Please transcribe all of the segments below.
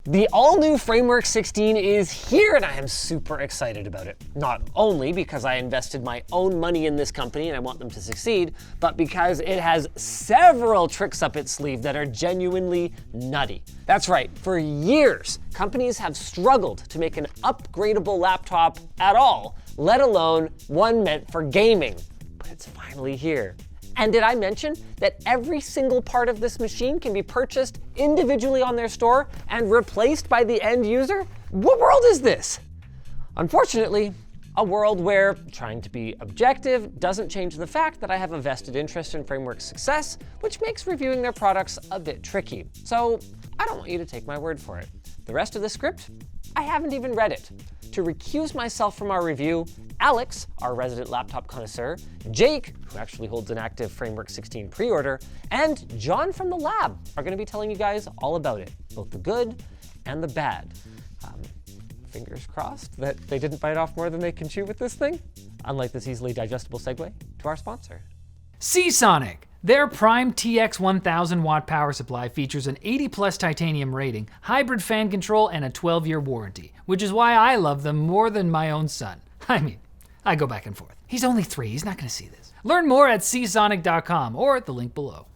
The all-new Framework 16 is here and I am super excited about it. Not only because I invested my own money in this company and I want them to succeed, but because it has several tricks up its sleeve that are genuinely nutty. That's right, for years, companies have struggled to make an upgradable laptop at all, let alone one meant for gaming. But it's finally here. And did I mention that every single part of this machine can be purchased individually on their store and replaced by the end user? What world is this? Unfortunately, a world where trying to be objective doesn't change the fact that I have a vested interest in Framework's success, which makes reviewing their products a bit tricky. So I don't want you to take my word for it. The rest of the script, I haven't even read it. To recuse myself from our review, Alex, our resident laptop connoisseur, Jake, who actually holds an active Framework 16 pre-order, and John from the lab are going to be telling you guys all about it, both the good and the bad. Fingers crossed that they didn't bite off more than they can chew with this thing, unlike this easily digestible segue to our sponsor. Seasonic. Their Prime TX 1000 watt power supply features an 80+ titanium rating, hybrid fan control, and a 12-year warranty, which is why I love them more than my own son. I mean, I go back and forth. He's only 3, he's not gonna see this. Learn more at seasonic.com or at the link below.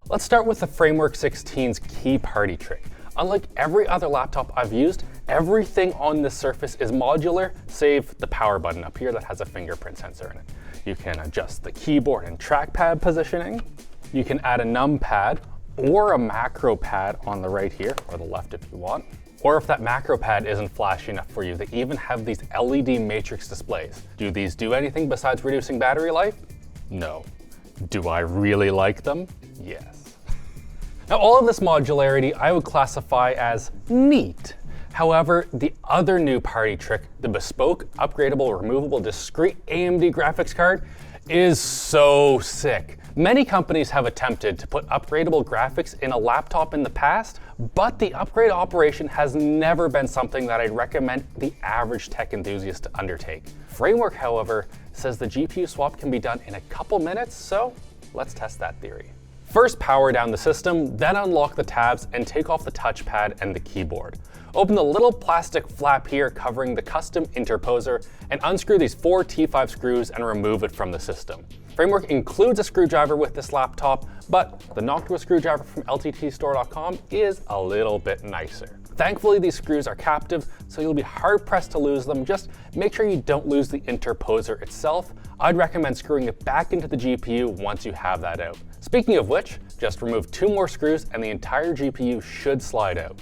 Let's start with the Framework 16's key party trick. Unlike every other laptop I've used, everything on this surface is modular, save the power button up here that has a fingerprint sensor in it. You can adjust the keyboard and trackpad positioning. You can add a numpad or a macro pad on the right here, or the left if you want. Or if that macro pad isn't flashy enough for you, they even have these LED matrix displays. Do these do anything besides reducing battery life? No. Do I really like them? Yes. Now, all of this modularity I would classify as neat. However, the other new party trick, the bespoke, upgradable, removable, discrete AMD graphics card, is so sick. Many companies have attempted to put upgradable graphics in a laptop in the past, but the upgrade operation has never been something that I'd recommend the average tech enthusiast to undertake. Framework, however, says the GPU swap can be done in a couple minutes, so let's test that theory. First, power down the system, then unlock the tabs and take off the touchpad and the keyboard. Open the little plastic flap here covering the custom interposer and unscrew these 4 T5 screws and remove it from the system. Framework includes a screwdriver with this laptop, but the Noctua screwdriver from lttstore.com is a little bit nicer. Thankfully, these screws are captive, so you'll be hard pressed to lose them. Just make sure you don't lose the interposer itself. I'd recommend screwing it back into the GPU once you have that out. Speaking of which, just remove 2 more screws and the entire GPU should slide out.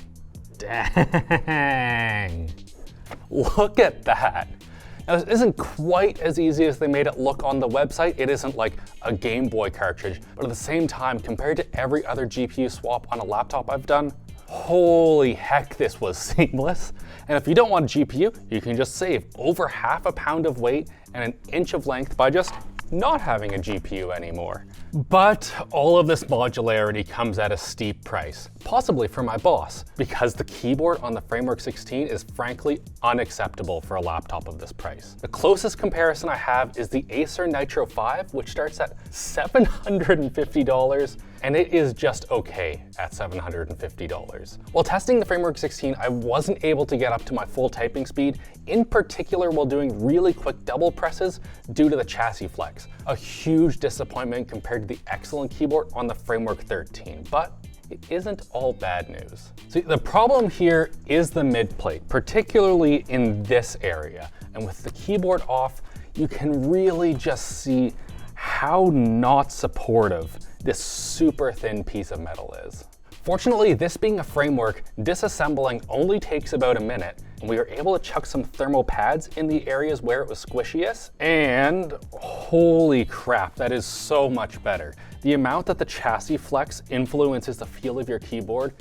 Dang. Look at that. Now, this isn't quite as easy as they made it look on the website. It isn't like a Game Boy cartridge, but at the same time, compared to every other GPU swap on a laptop I've done, holy heck, this was seamless. And if you don't want a GPU, you can just save over half a pound of weight and an inch of length by just not having a GPU anymore. But all of this modularity comes at a steep price, possibly for my boss, because the keyboard on the Framework 16 is frankly unacceptable for a laptop of this price. The closest comparison I have is the Acer Nitro 5, which starts at $750, and it is just okay at $750. While testing the Framework 16, I wasn't able to get up to my full typing speed, in particular while doing really quick double presses due to the chassis flex. A huge disappointment compared to the excellent keyboard on the Framework 13, but it isn't all bad news. See, the problem here is the mid plate, particularly in this area. And with the keyboard off, you can really just see how not supportive this super thin piece of metal is. Fortunately, this being a Framework, disassembling only takes about a minute, and we were able to chuck some thermal pads in the areas where it was squishiest, and holy crap, that is so much better. The amount that the chassis flex influences the feel of your keyboard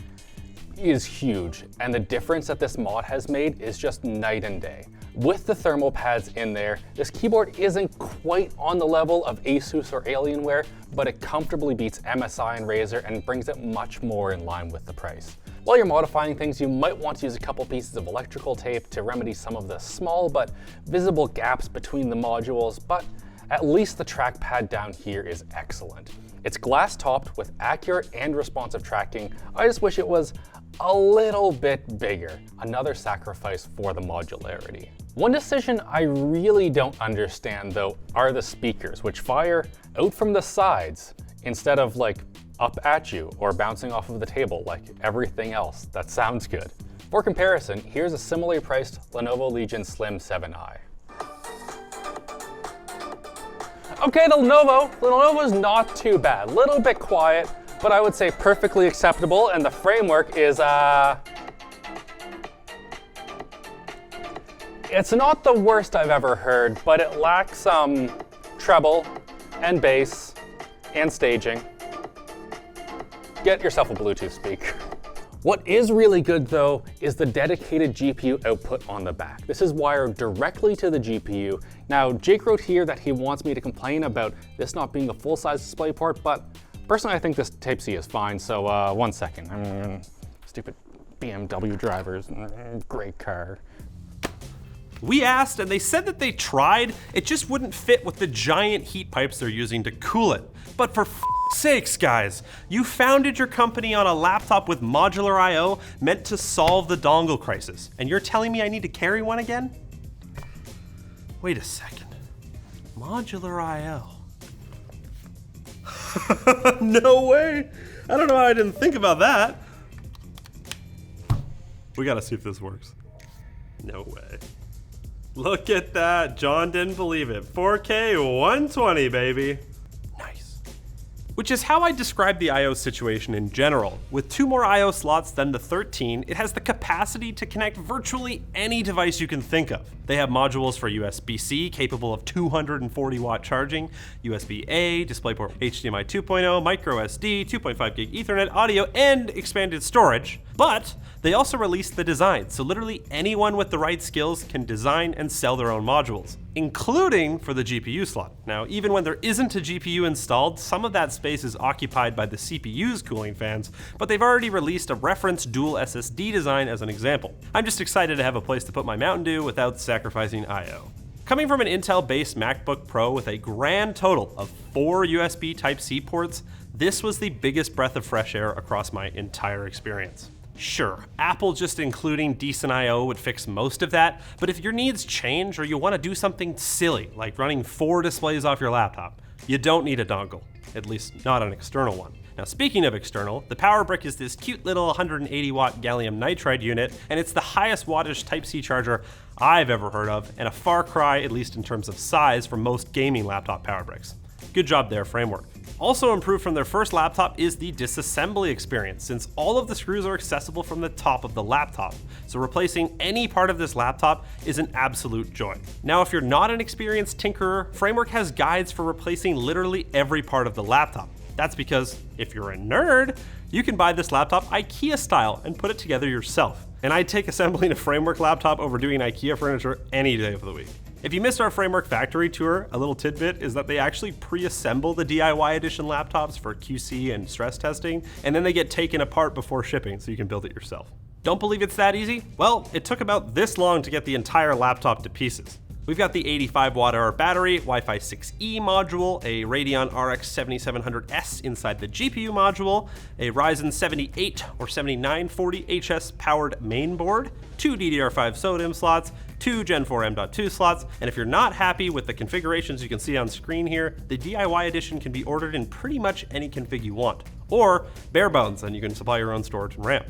is huge, and the difference that this mod has made is just night and day. With the thermal pads in there, this keyboard isn't quite on the level of Asus or Alienware, but it comfortably beats MSI and Razer and brings it much more in line with the price. While you're modifying things, you might want to use a couple pieces of electrical tape to remedy some of the small but visible gaps between the modules, but at least the trackpad down here is excellent. It's glass topped with accurate and responsive tracking. I just wish it was a little bit bigger. Another sacrifice for the modularity. One decision I really don't understand though are the speakers, which fire out from the sides instead of like up at you or bouncing off of the table like everything else that sounds good. For comparison, here's a similarly priced Lenovo Legion Slim 7i. Okay, the Lenovo's not too bad. Little bit quiet, but I would say perfectly acceptable, and the framework is, it's not the worst I've ever heard, but it lacks some treble and bass and staging. Get yourself a Bluetooth speaker. What is really good though is the dedicated GPU output on the back. This is wired directly to the GPU. Now, Jake wrote here that he wants me to complain about this not being a full-size DisplayPort, but personally I think this Type-C is fine, so 1 second. Stupid BMW drivers, great car. We asked and they said that they tried, it just wouldn't fit with the giant heat pipes they're using to cool it. But for sakes, guys, you founded your company on a laptop with Modular I/O meant to solve the dongle crisis, and you're telling me I need to carry one again? Wait a second. Modular I/O. No way. I don't know how I didn't think about that. We gotta see if this works. No way. Look at that. John didn't believe it. 4K 120, baby. Nice. Which is how I describe the I/O situation in general. With 2 more I/O slots than the 13, it has the capacity to connect virtually any device you can think of. They have modules for USB-C capable of 240 watt charging, USB-A, DisplayPort HDMI 2.0, microSD, 2.5 gig Ethernet audio, and expanded storage. But they also released the design, so literally anyone with the right skills can design and sell their own modules, including for the GPU slot. Now, even when there isn't a GPU installed, some of that space is occupied by the CPU's cooling fans, but they've already released a reference dual SSD design as an example. I'm just excited to have a place to put my Mountain Dew without sacrificing I/O. Coming from an Intel-based MacBook Pro with a grand total of 4 USB Type-C ports, this was the biggest breath of fresh air across my entire experience. Sure, Apple just including decent I/O would fix most of that, but if your needs change or you want to do something silly, like running 4 displays off your laptop, you don't need a dongle, at least not an external one. Now, speaking of external, the power brick is this cute little 180 watt gallium nitride unit, and it's the highest wattage Type-C charger I've ever heard of, and a far cry, at least in terms of size, from most gaming laptop power bricks. Good job there, Framework. Also improved from their first laptop is the disassembly experience, since all of the screws are accessible from the top of the laptop. So replacing any part of this laptop is an absolute joy. Now, if you're not an experienced tinkerer, Framework has guides for replacing literally every part of the laptop. That's because if you're a nerd, you can buy this laptop IKEA style and put it together yourself. And I'd take assembling a Framework laptop over doing IKEA furniture any day of the week. If you missed our Framework factory tour, a little tidbit is that they actually pre-assemble the DIY edition laptops for QC and stress testing, and then they get taken apart before shipping so you can build it yourself. Don't believe it's that easy? Well, it took about this long to get the entire laptop to pieces. We've got the 85 watt-hour battery, Wi-Fi 6E module, a Radeon RX 7700S inside the GPU module, a Ryzen 78 or 7940HS powered mainboard, 2 DDR5 SODIMM slots, 2 Gen 4 M.2 slots, and if you're not happy with the configurations you can see on screen here, the DIY edition can be ordered in pretty much any config you want, or bare bones, and you can supply your own storage and RAM,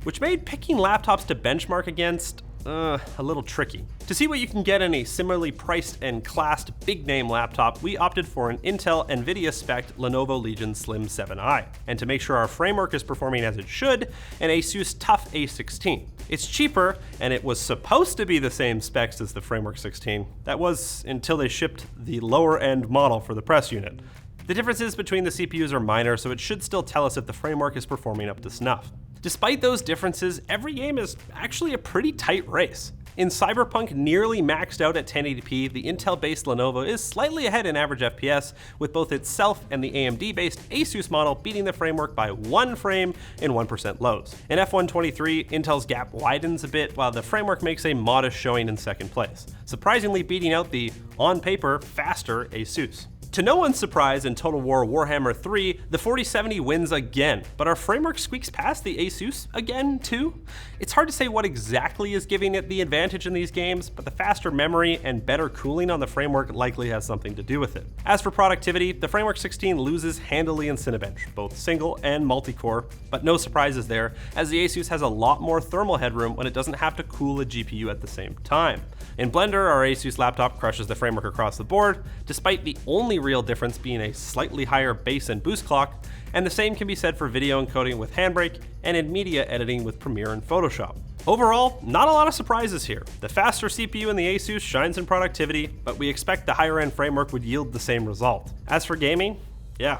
which made picking laptops to benchmark against a little tricky. To see what you can get in a similarly priced and classed big name laptop, we opted for an Intel NVIDIA spec'd Lenovo Legion Slim 7i. And to make sure our Framework is performing as it should, an Asus TUF A16. It's cheaper, and it was supposed to be the same specs as the Framework 16. That was until they shipped the lower end model for the press unit. The differences between the CPUs are minor, so it should still tell us if the Framework is performing up to snuff. Despite those differences, every game is actually a pretty tight race. In Cyberpunk nearly maxed out at 1080p, the Intel-based Lenovo is slightly ahead in average FPS, with both itself and the AMD-based Asus model beating the framework by 1 frame in 1% lows. In F123, Intel's gap widens a bit, while the framework makes a modest showing in second place, surprisingly beating out the, on paper, faster Asus. To no one's surprise, in Total War Warhammer 3, the 4070 wins again, but our framework squeaks past the Asus again too? It's hard to say what exactly is giving it the advantage in these games, but the faster memory and better cooling on the framework likely has something to do with it. As for productivity, the Framework 16 loses handily in Cinebench, both single and multi-core, but no surprises there, as the Asus has a lot more thermal headroom when it doesn't have to cool a GPU at the same time. In Blender, our Asus laptop crushes the framework across the board, despite the only real difference being a slightly higher base and boost clock, and the same can be said for video encoding with Handbrake and in media editing with Premiere and Photoshop. Overall, not a lot of surprises here. The faster CPU in the Asus shines in productivity, but we expect the higher end framework would yield the same result. As for gaming, yeah.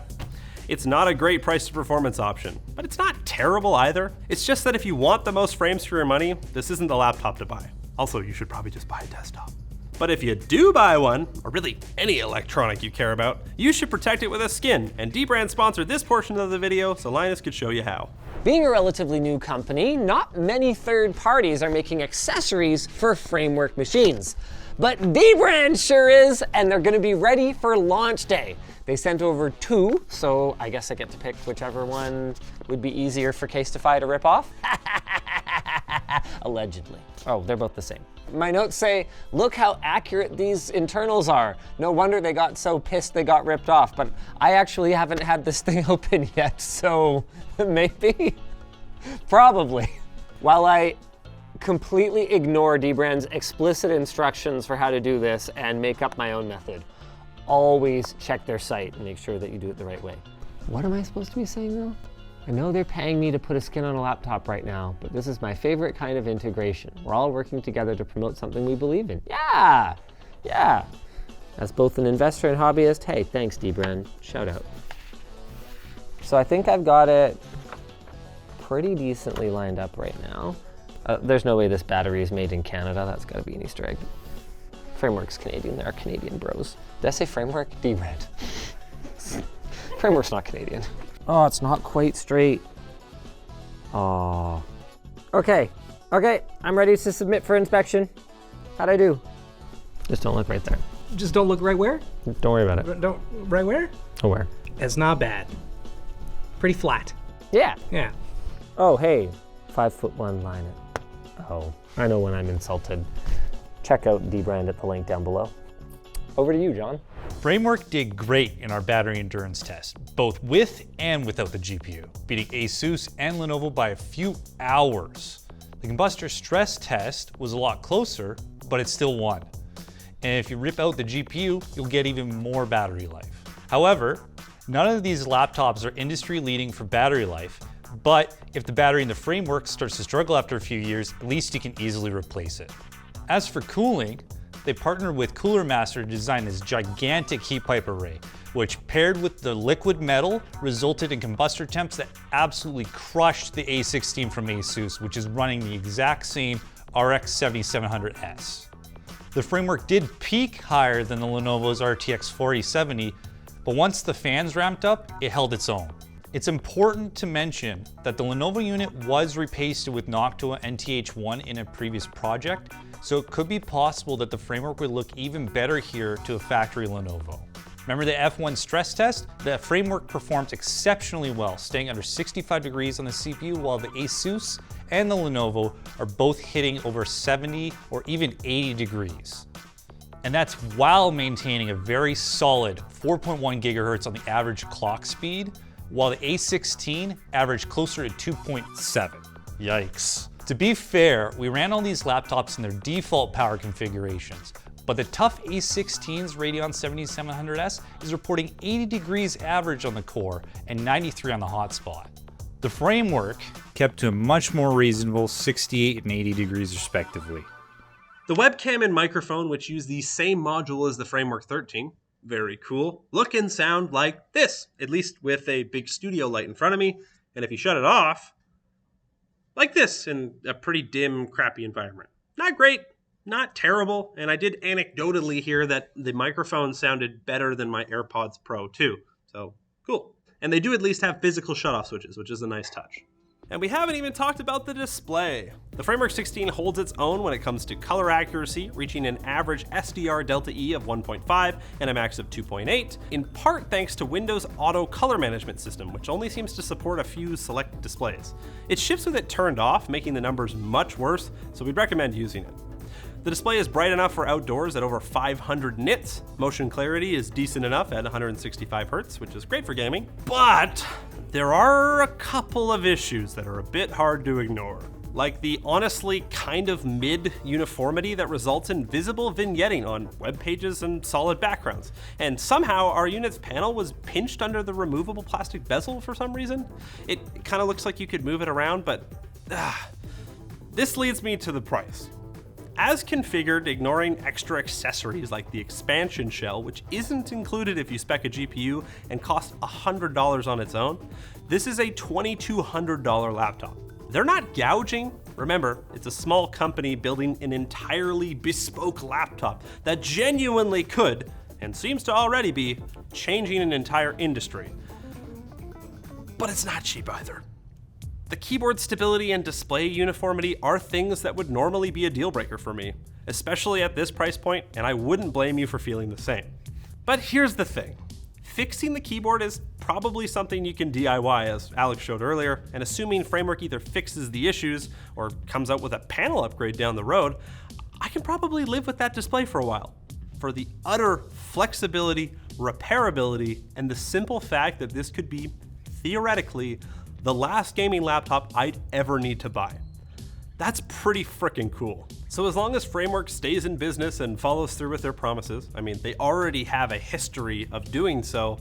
It's not a great price to performance option, but it's not terrible either. It's just that if you want the most frames for your money, this isn't the laptop to buy. Also, you should probably just buy a desktop. But if you do buy one, or really any electronic you care about, you should protect it with a skin, and Dbrand sponsored this portion of the video so Linus could show you how. Being a relatively new company, not many third parties are making accessories for framework machines. But Dbrand sure is, and they're gonna be ready for launch day. They sent over 2, so I guess I get to pick whichever one would be easier for Casetify to rip off. Allegedly. Oh, they're both the same. My notes say, look how accurate these internals are. No wonder they got so pissed they got ripped off, but I actually haven't had this thing open yet, so maybe? Probably. While I completely ignore Dbrand's explicit instructions for how to do this and make up my own method, always check their site and make sure that you do it the right way. What am I supposed to be saying though? I know they're paying me to put a skin on a laptop right now, but this is my favorite kind of integration. We're all working together to promote something we believe in. Yeah. As both an investor and hobbyist, hey, thanks Dbrand, shout out. So I think I've got it pretty decently lined up right now. There's no way this battery is made in Canada. That's gotta be an Easter egg. Framework's Canadian, they're Canadian bros. Did I say framework? Dbrand. Framework's not Canadian. Oh, it's not quite straight. Oh. Okay, I'm ready to submit for inspection. How'd I do? Just don't look right there. Just don't look right where? Don't worry about it. Don't right where? Oh, where? It's not bad. Pretty flat. Yeah. Yeah. Oh, hey, 5'1" line it. Oh, I know when I'm insulted. Check out Dbrand at the link down below. Over to you, John. Framework did great in our battery endurance test, both with and without the GPU, beating Asus and Lenovo by a few hours. The combustor stress test was a lot closer, but it still won. And if you rip out the GPU, you'll get even more battery life. However, none of these laptops are industry leading for battery life, but if the battery in the framework starts to struggle after a few years, at least you can easily replace it. As for cooling, they partnered with Cooler Master to design this gigantic heat pipe array, which paired with the liquid metal resulted in combustor temps that absolutely crushed the A16 from Asus, which is running the exact same RX 7700S. The framework did peak higher than the Lenovo's RTX 4070, but once the fans ramped up, it held its own. It's important to mention that the Lenovo unit was repasted with Noctua NTH1 in a previous project, so it could be possible that the framework would look even better here to a factory Lenovo. Remember the F1 stress test? The framework performed exceptionally well, staying under 65 degrees on the CPU, while the Asus and the Lenovo are both hitting over 70 or even 80 degrees. And that's while maintaining a very solid 4.1 gigahertz on the average clock speed, while the A16 averaged closer to 2.7. Yikes. To be fair, we ran all these laptops in their default power configurations, but the tough A16's Radeon 7700S is reporting 80 degrees average on the core and 93 on the hotspot. The framework kept to a much more reasonable 68 and 80 degrees respectively. The webcam and microphone, which use the same module as the Framework 13, very cool, look and sound like this, at least with a big studio light in front of me, and if you shut it off, like this in a pretty dim, crappy environment. Not great, not terrible, and I did anecdotally hear that the microphone sounded better than my AirPods Pro too, so cool. And they do at least have physical shutoff switches, which is a nice touch. And we haven't even talked about the display. The Framework 16 holds its own when it comes to color accuracy, reaching an average SDR Delta E of 1.5 and a max of 2.8, in part thanks to Windows Auto Color Management System, which only seems to support a few select displays. It ships with it turned off, making the numbers much worse, so we'd recommend using it. The display is bright enough for outdoors at over 500 nits. Motion clarity is decent enough at 165 Hz, which is great for gaming. But there are a couple of issues that are a bit hard to ignore, like the honestly kind of mid-uniformity that results in visible vignetting on web pages and solid backgrounds. And somehow our unit's panel was pinched under the removable plastic bezel for some reason. It kind of looks like you could move it around, but this leads me to the price. As configured, ignoring extra accessories like the expansion shell, which isn't included if you spec a GPU and costs $100 on its own, this is a $2,200 laptop. They're not gouging. Remember, it's a small company building an entirely bespoke laptop that genuinely could, and seems to already be, changing an entire industry. But it's not cheap either. The keyboard stability and display uniformity are things that would normally be a deal breaker for me, especially at this price point, and I wouldn't blame you for feeling the same. But here's the thing. Fixing the keyboard is probably something you can DIY, as Alex showed earlier, and assuming Framework either fixes the issues or comes out with a panel upgrade down the road, I can probably live with that display for a while. For the utter flexibility, repairability, and the simple fact that this could be, theoretically, the last gaming laptop I'd ever need to buy. That's pretty freaking cool. So as long as Framework stays in business and follows through with their promises, I mean, they already have a history of doing so,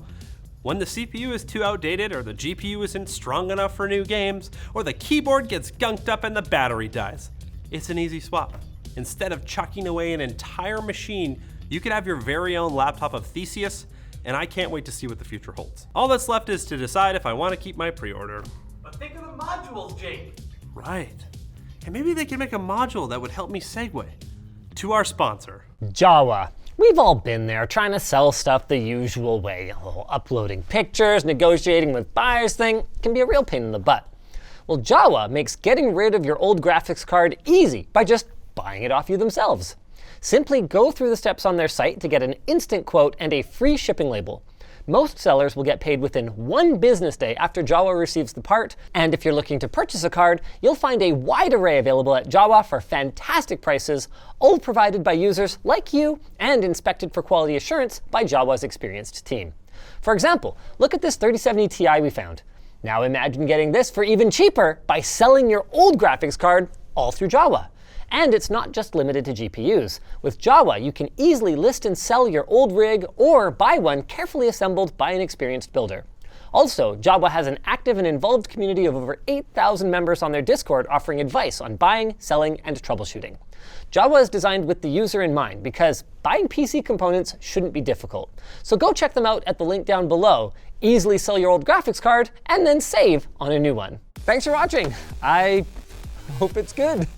when the CPU is too outdated or the GPU isn't strong enough for new games, or the keyboard gets gunked up and the battery dies, it's an easy swap. Instead of chucking away an entire machine, you could have your very own laptop of Theseus, and I can't wait to see what the future holds. All that's left is to decide if I want to keep my pre-order. But think of the modules, Jake. Right. And maybe they can make a module that would help me segue to our sponsor. Jawa. We've all been there, trying to sell stuff the usual way. Uploading pictures, negotiating with buyers thing can be a real pain in the butt. Well, Jawa makes getting rid of your old graphics card easy by just buying it off you themselves. Simply go through the steps on their site to get an instant quote and a free shipping label. Most sellers will get paid within 1 business day after Jawa receives the part, and if you're looking to purchase a card, you'll find a wide array available at Jawa for fantastic prices, all provided by users like you and inspected for quality assurance by Jawa's experienced team. For example, look at this 3070 Ti we found. Now imagine getting this for even cheaper by selling your old graphics card all through Jawa. And it's not just limited to GPUs. With Jawa, you can easily list and sell your old rig or buy one carefully assembled by an experienced builder. Also, Jawa has an active and involved community of over 8,000 members on their Discord offering advice on buying, selling, and troubleshooting. Jawa is designed with the user in mind because buying PC components shouldn't be difficult. So go check them out at the link down below. Easily sell your old graphics card and then save on a new one. Thanks for watching. I hope it's good.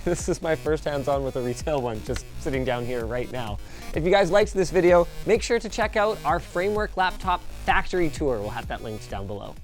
This is my first hands-on with a retail one, just sitting down here right now. If you guys liked this video, make sure to check out our Framework laptop factory tour. We'll have that linked down below.